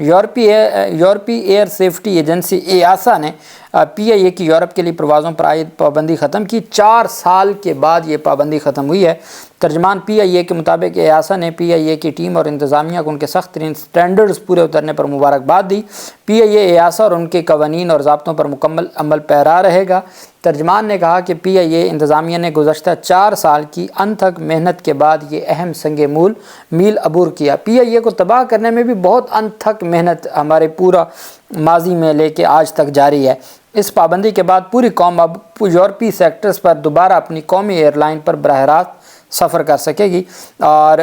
یورپی year safety agency ایاسا نے PIA کی یورپ کے لیے پروازوں پر عائد پابندی ختم کی۔ 4 سال کے بعد یہ پابندی ختم ہوئی ہے۔ ترجمان PIA کے مطابق ایاسا نے PIA کی ٹیم اور انتظامیہ کو ان کے سخت ترین سٹینڈرڈز پورے اترنے پر مبارکباد دی۔ PIA ایاسا اور ان کے قوانین اور ضابطوں پر مکمل عمل پیرا رہے گا۔ ترجمان نے کہا کہ PIA انتظامیہ نے گزشتہ 4 سال کی انتھک محنت کے بعد یہ اہم سنگ میل عبور کیا۔ PIA کو تباہ کرنے میں بھی بہت انتھک محنت ہمارے پورا ماضی میں لے کے آج تک جاری ہے۔ اس پابندی کے بعد پوری قوم اب یورپی سیکٹرز پر دوبارہ اپنی قومی ایئر لائن پر براہ راست سفر کر سکے گی، اور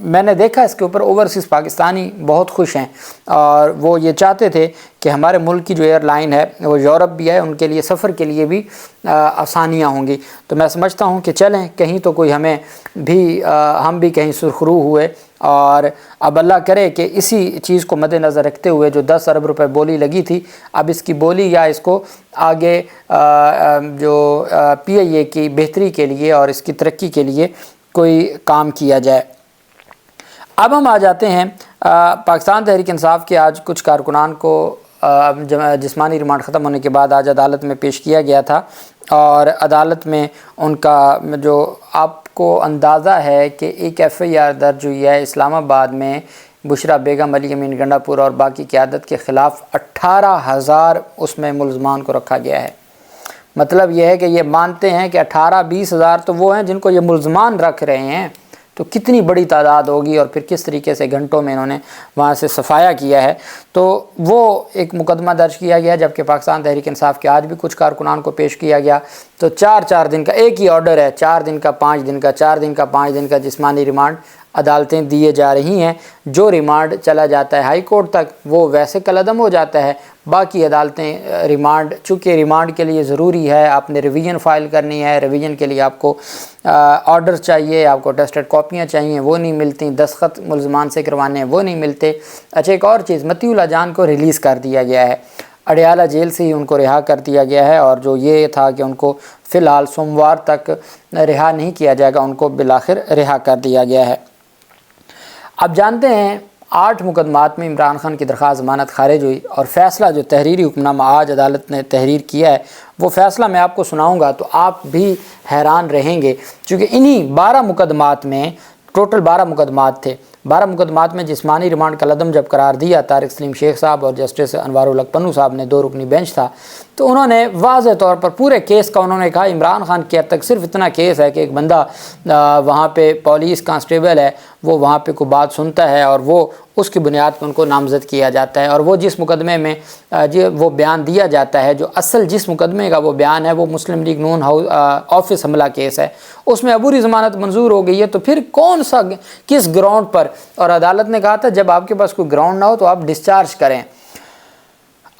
میں نے دیکھا اس کے اوپر اوورسیز پاکستانی بہت خوش ہیں، اور وہ یہ چاہتے تھے کہ ہمارے ملک کی جو ایئر لائن ہے وہ یورپ بھی ہے، ان کے لیے سفر کے لیے بھی آسانیاں ہوں گی۔ تو میں سمجھتا ہوں کہ چلیں کہیں تو کوئی ہم بھی کہیں سرخرو ہوئے، اور اب اللہ کرے کہ اسی چیز کو مد نظر رکھتے ہوئے جو 10 ارب روپے بولی لگی تھی، اب اس کی بولی یا اس کو آگے جو PIA کی بہتری کے لیے اور اس کی ترقی کے لیے کوئی کام کیا جائے۔ اب ہم آ جاتے ہیں پاکستان تحریک انصاف کے آج کچھ کارکنان کو جسمانی ریمانڈ ختم ہونے کے بعد آج عدالت میں پیش کیا گیا تھا، اور عدالت میں ان کا جو آپ کو اندازہ ہے کہ ایک FIR درج ہوئی ہے اسلام آباد میں بشرا بیگم، علی امین گنڈا پور اور باقی قیادت کے خلاف 18,000 اس میں ملزمان کو رکھا گیا ہے۔ مطلب یہ ہے کہ یہ مانتے ہیں کہ 18-20 ہزار تو وہ ہیں جن کو یہ ملزمان رکھ رہے ہیں، تو کتنی بڑی تعداد ہوگی، اور پھر کس طریقے سے گھنٹوں میں انہوں نے وہاں سے صفایا کیا ہے۔ تو وہ ایک مقدمہ درج کیا گیا، جبکہ پاکستان تحریک انصاف کے آج بھی کچھ کارکنان کو پیش کیا گیا۔ تو 4 دن کا ایک ہی آرڈر ہے، 4 دن کا 5 دن کا 4 دن کا 5 دن کا جسمانی ریمانڈ عدالتیں دیے جا رہی ہیں۔ جو ریمانڈ چلا جاتا ہے ہائی کورٹ تک وہ ویسے کالعدم ہو جاتا ہے، باقی عدالتیں ریمانڈ، چونکہ ریمانڈ کے لیے ضروری ہے آپ نے ریویژن فائل کرنی ہے، ریویژن کے لیے آپ کو آرڈر چاہیے، آپ کو ٹیسٹڈ کاپیاں چاہیے، وہ نہیں ملتی، دستخط ملزمان سے کروانے ہیں وہ نہیں ملتے۔ اچھا، ایک اور چیز، متی اللہ جان کو ریلیز کر دیا گیا ہے، اڈیالہ جیل سے ہی ان کو رہا کر دیا گیا ہے، اور جو یہ تھا کہ ان کو فی الحال سوموار تک رہا نہیں کیا جائے گا، ان کو بالآخر رہا کر دیا گیا ہے۔ اب جانتے ہیں 8 مقدمات میں عمران خان کی درخواست ضمانت خارج ہوئی، اور فیصلہ جو تحریری حکم نامہ آج عدالت نے تحریر کیا ہے وہ فیصلہ میں آپ کو سناؤں گا تو آپ بھی حیران رہیں گے، چونکہ انہی 12 مقدمات میں ٹوٹل 12 مقدمات تھے۔ 12 مقدمات میں جسمانی ریمانڈ کا لدم جب قرار دیا طارق سلیم شیخ صاحب اور جسٹس انوار الحق پنو صاحب نے، 2 رکنی بینچ تھا، تو انہوں نے واضح طور پر پورے کیس کا انہوں نے کہا عمران خان کے حد تک صرف اتنا کیس ہے کہ ایک بندہ وہاں پہ پولیس کانسٹیبل ہے، وہ وہاں پہ کوئی بات سنتا ہے اور وہ اس کی بنیاد پر ان کو نامزد کیا جاتا ہے، اور وہ جس مقدمے میں وہ بیان دیا جاتا ہے، جو اصل جس مقدمے کا وہ بیان ہے وہ مسلم لیگ نون آفس حملہ کیس ہے، اس میں عبوری ضمانت منظور ہو گئی ہے، تو پھر کون سا کس گراؤنڈ پر؟ اور عدالت نے کہا تھا جب آپ کے پاس کوئی گراؤنڈ نہ ہو تو آپ ڈسچارج کریں۔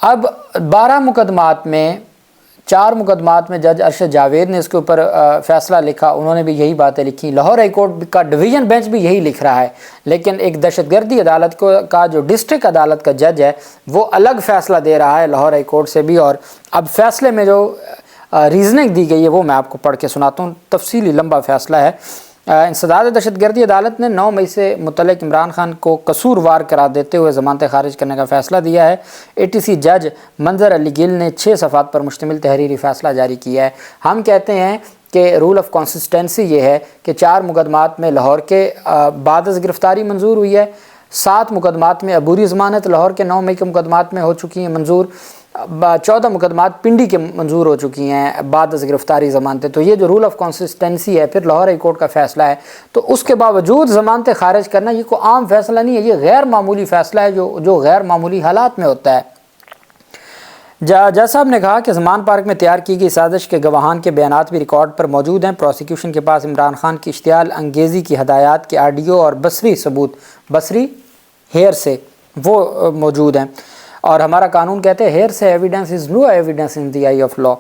اب 12 مقدمات میں 4 مقدمات میں جج ارشد جاوید نے اس کے اوپر فیصلہ لکھا، انہوں نے بھی یہی باتیں لکھی، لاہور ہائی کورٹ کا ڈویژن بینچ بھی یہی لکھ رہا ہے، لیکن ایک دہشت گردی عدالت کا جو ڈسٹرکٹ عدالت کا جج ہے وہ الگ فیصلہ دے رہا ہے لاہور ہائی کورٹ سے بھی، اور اب فیصلے میں جو ریزننگ دی گئی ہے وہ میں آپ کو پڑھ کے سناتا ہوں، تفصیلی لمبا فیصلہ ہے۔ انسداد دہشت گردی عدالت نے 9 مئی سے متعلق عمران خان کو قصوروار قرار دیتے ہوئے ضمانتیں خارج کرنے کا فیصلہ دیا ہے۔ ATC جج منظر علی گل نے 6 صفحات پر مشتمل تحریری فیصلہ جاری کیا ہے۔ ہم کہتے ہیں کہ رول آف کنسسٹنسی یہ ہے کہ 4 مقدمات میں لاہور کے بعد از گرفتاری منظور ہوئی ہے، 7 مقدمات میں عبوری ضمانت لاہور کے 9 مئی کے مقدمات میں ہو چکی ہیں منظور، 14 مقدمات پنڈی کے منظور ہو چکی ہیں بعد از گرفتاری ضمانتیں۔ تو یہ جو رول آف کنسسٹنسی ہے، پھر لاہور ہائی کورٹ کا فیصلہ ہے، تو اس کے باوجود ضمانتیں خارج کرنا یہ کوئی عام فیصلہ نہیں ہے، یہ غیر معمولی فیصلہ ہے جو غیر معمولی حالات میں ہوتا ہے۔ جج صاحب نے کہا کہ زمان پارک میں تیار کی گئی سازش کے گواہان کے بیانات بھی ریکارڈ پر موجود ہیں، پروسیکیوشن کے پاس عمران خان کی اشتعال انگیزی کی ہدایات کے آڈیو اور بصری ثبوت، بصری ہیئر سے، وہ موجود ہیں، اور ہمارا قانون کہتے ہیں hearsay evidence is no evidence in the eye of law.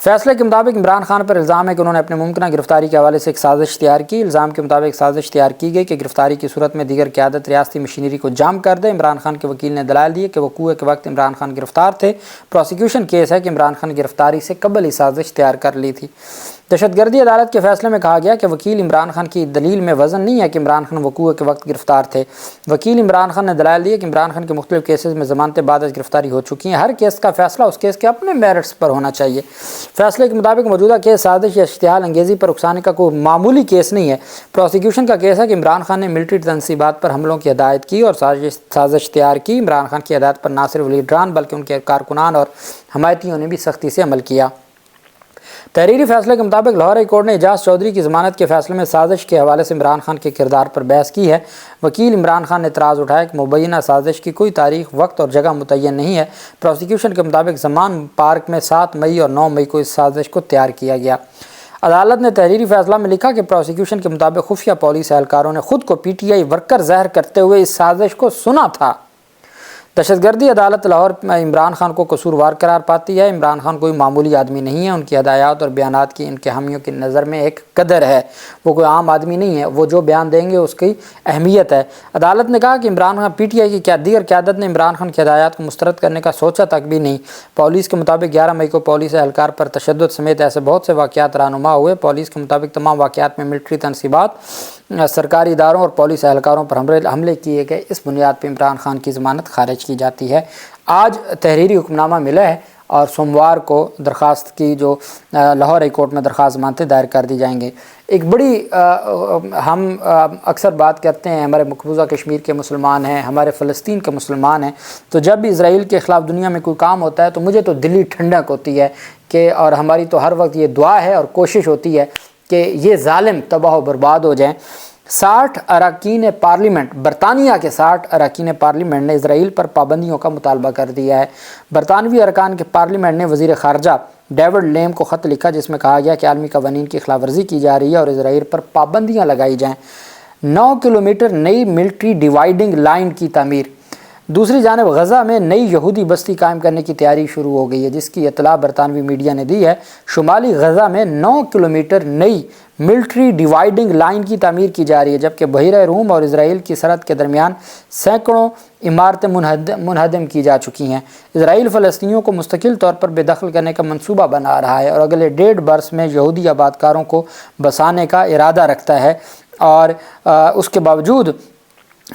فیصلے کے مطابق عمران خان پر الزام ہے کہ انہوں نے اپنے ممکنہ گرفتاری کے حوالے سے ایک سازش تیار کی۔ الزام کے مطابق سازش تیار کی گئی کہ گرفتاری کی صورت میں دیگر قیادت ریاستی مشینری کو جام کر دے۔ عمران خان کے وکیل نے دلائل دیے کہ وقوع کے وقت عمران خان گرفتار تھے۔ پروسیکیوشن کیس ہے کہ عمران خان گرفتاری سے قبل ہی سازش تیار کر لی تھی۔ دہشت گردی عدالت کے فیصلے میں کہا گیا کہ وکیل عمران خان کی دلیل میں وزن نہیں ہے کہ عمران خان وقوع کے وقت گرفتار تھے۔ وکیل عمران خان نے دلائل دیے کہ عمران خان کے مختلف کیسز میں ضمانتیں بعد از گرفتاری ہو چکی ہیں۔ ہر کیس کا فیصلہ اس کیس کے اپنے میرٹس پر ہونا چاہیے۔ فیصلے کے مطابق موجودہ کیس سازش یا اشتعال انگیزی پر اکسانے کا کوئی معمولی کیس نہیں ہے۔ پروسیکیوشن کا کیس ہے کہ عمران خان نے ملٹری تنصیبات پر حملوں کی ہدایت کی اور سازش تیار کی۔ عمران خان کی ہدایت پر نہ صرف لیڈران بلکہ ان کے کارکنان اور حمایتیوں نے بھی سختی سے عمل کیا۔ تحریری فیصلے کے مطابق لاہور ہائی کورٹ نے اعجاز چودھری کی ضمانت کے فیصلے میں سازش کے حوالے سے عمران خان کے کردار پر بحث کی ہے۔ وکیل عمران خان نے اعتراض اٹھایا کہ مبینہ سازش کی کوئی تاریخ، وقت اور جگہ متعین نہیں ہے۔ پروسیکیوشن کے مطابق زمان پارک میں 7 مئی اور 9 مئی کو اس سازش کو تیار کیا گیا۔ عدالت نے تحریری فیصلہ میں لکھا کہ پروسیکیوشن کے مطابق خفیہ پولیس اہلکاروں نے خود کو پی ٹی آئی ورکر ظاہر کرتے ہوئے اس سازش کو سنا تھا۔ دہشت گردی عدالت لاہور میں عمران خان کو قصوروار قرار پاتی ہے۔ عمران خان کوئی معمولی آدمی نہیں ہے۔ ان کی ہدایات اور بیانات کی ان کے حامیوں کی نظر میں ایک قدر ہے۔ وہ کوئی عام آدمی نہیں ہے۔ وہ جو بیان دیں گے اس کی اہمیت ہے۔ عدالت نے کہا کہ Imran Khan P T I کی دیگر قیادت نے عمران خان کی ہدایات کو مسترد کرنے کا سوچا تک بھی نہیں۔ پولیس کے مطابق 11 مئی کو پولیس اہلکار پر تشدد سمیت ایسے بہت سے واقعات رہنما ہوئے۔ پولیس کے مطابق تمام واقعات میں ملٹری تنصیبات، سرکاری اداروں اور پولیس اہلکاروں پر حملے کیے گئے۔ اس بنیاد پر عمران خان کی ضمانت خارج کی جاتی ہے۔ آج تحریری حکم نامہ ملا ہے اور سوموار کو درخواست کی جو لاہور ہائی کورٹ میں درخواست ضمانتیں دائر کر دی جائیں گے۔ ایک بڑی ہم اکثر بات کرتے ہیں ہمارے مقبوضہ کشمیر کے مسلمان ہیں، ہمارے فلسطین کے مسلمان ہیں، تو جب بھی اسرائیل کے خلاف دنیا میں کوئی کام ہوتا ہے تو مجھے تو دلی ٹھنڈک ہوتی ہے کہ، اور ہماری تو ہر وقت یہ دعا ہے اور کوشش ہوتی ہے کہ یہ ظالم تباہ و برباد ہو جائیں۔ 60 اراکین پارلیمنٹ، برطانیہ کے 60 اراکین پارلیمنٹ نے اسرائیل پر پابندیوں کا مطالبہ کر دیا ہے۔ برطانوی ارکان کے پارلیمنٹ نے وزیر خارجہ ڈیوڈ لیم کو خط لکھا جس میں کہا گیا کہ عالمی قوانین کی خلاف ورزی کی جا رہی ہے اور اسرائیل پر پابندیاں لگائی جائیں۔ 9 کلومیٹر نئی ملٹری ڈیوائڈنگ لائن کی تعمیر۔ دوسری جانب غزہ میں نئی یہودی بستی قائم کرنے کی تیاری شروع ہو گئی ہے جس کی اطلاع برطانوی میڈیا نے دی ہے۔ شمالی غزہ میں 9 کلومیٹر نئی ملٹری ڈیوائڈنگ لائن کی تعمیر کی جا رہی ہے جبکہ بحیرہ روم اور اسرائیل کی سرحد کے درمیان سینکڑوں عمارتیں منہدم کی جا چکی ہیں۔ اسرائیل فلسطینیوں کو مستقل طور پر بے دخل کرنے کا منصوبہ بنا رہا ہے اور اگلے 1.5 برس میں یہودی آبادکاروں کو بسانے کا ارادہ رکھتا ہے، اور اس کے باوجود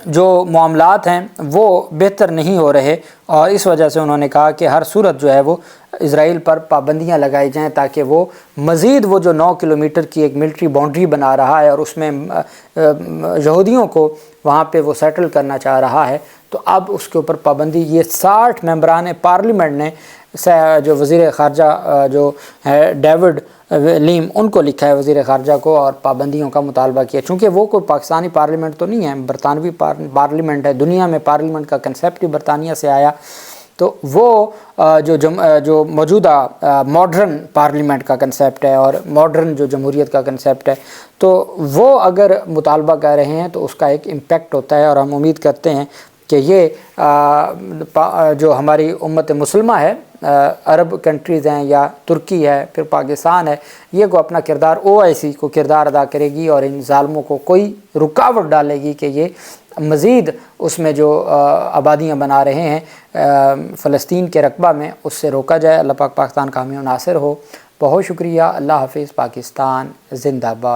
جو معاملات ہیں وہ بہتر نہیں ہو رہے، اور اس وجہ سے انہوں نے کہا کہ ہر صورت جو ہے وہ اسرائیل پر پابندیاں لگائی جائیں تاکہ وہ مزید وہ جو 9 کلومیٹر کی ایک ملٹری باؤنڈری بنا رہا ہے اور اس میں یہودیوں کو وہاں پہ وہ سیٹل کرنا چاہ رہا ہے، تو اب اس کے اوپر پابندی، یہ 60 ممبران پارلیمنٹ نے جو وزیر خارجہ جو ہے ڈیوڈ لیم ان کو لکھا ہے وزیر خارجہ کو، اور پابندیوں کا مطالبہ کیا، چونکہ وہ کوئی پاکستانی پارلیمنٹ تو نہیں ہے، برطانوی پارلیمنٹ ہے۔ دنیا میں پارلیمنٹ کا کنسیپٹ ہی برطانیہ سے آیا، تو وہ جو موجودہ ماڈرن پارلیمنٹ کا کنسیپٹ ہے اور ماڈرن جو جمہوریت کا کنسیپٹ ہے، تو وہ اگر مطالبہ کر رہے ہیں تو اس کا ایک امپیکٹ ہوتا ہے، اور ہم امید کرتے ہیں کہ یہ جو ہماری امت مسلمہ ہے، عرب کنٹریز ہیں یا ترکی ہے، پھر پاکستان ہے، یہ کو اپنا کردار OIC کو کردار ادا کرے گی اور ان ظالموں کو کوئی رکاوٹ ڈالے گی کہ یہ مزید اس میں جو آبادیاں بنا رہے ہیں فلسطین کے رقبہ میں، اس سے روکا جائے۔ اللہ پاک پاکستان کا حامی و ناصر ہو۔ بہت شکریہ۔ اللہ حافظ۔ پاکستان زندہ باد۔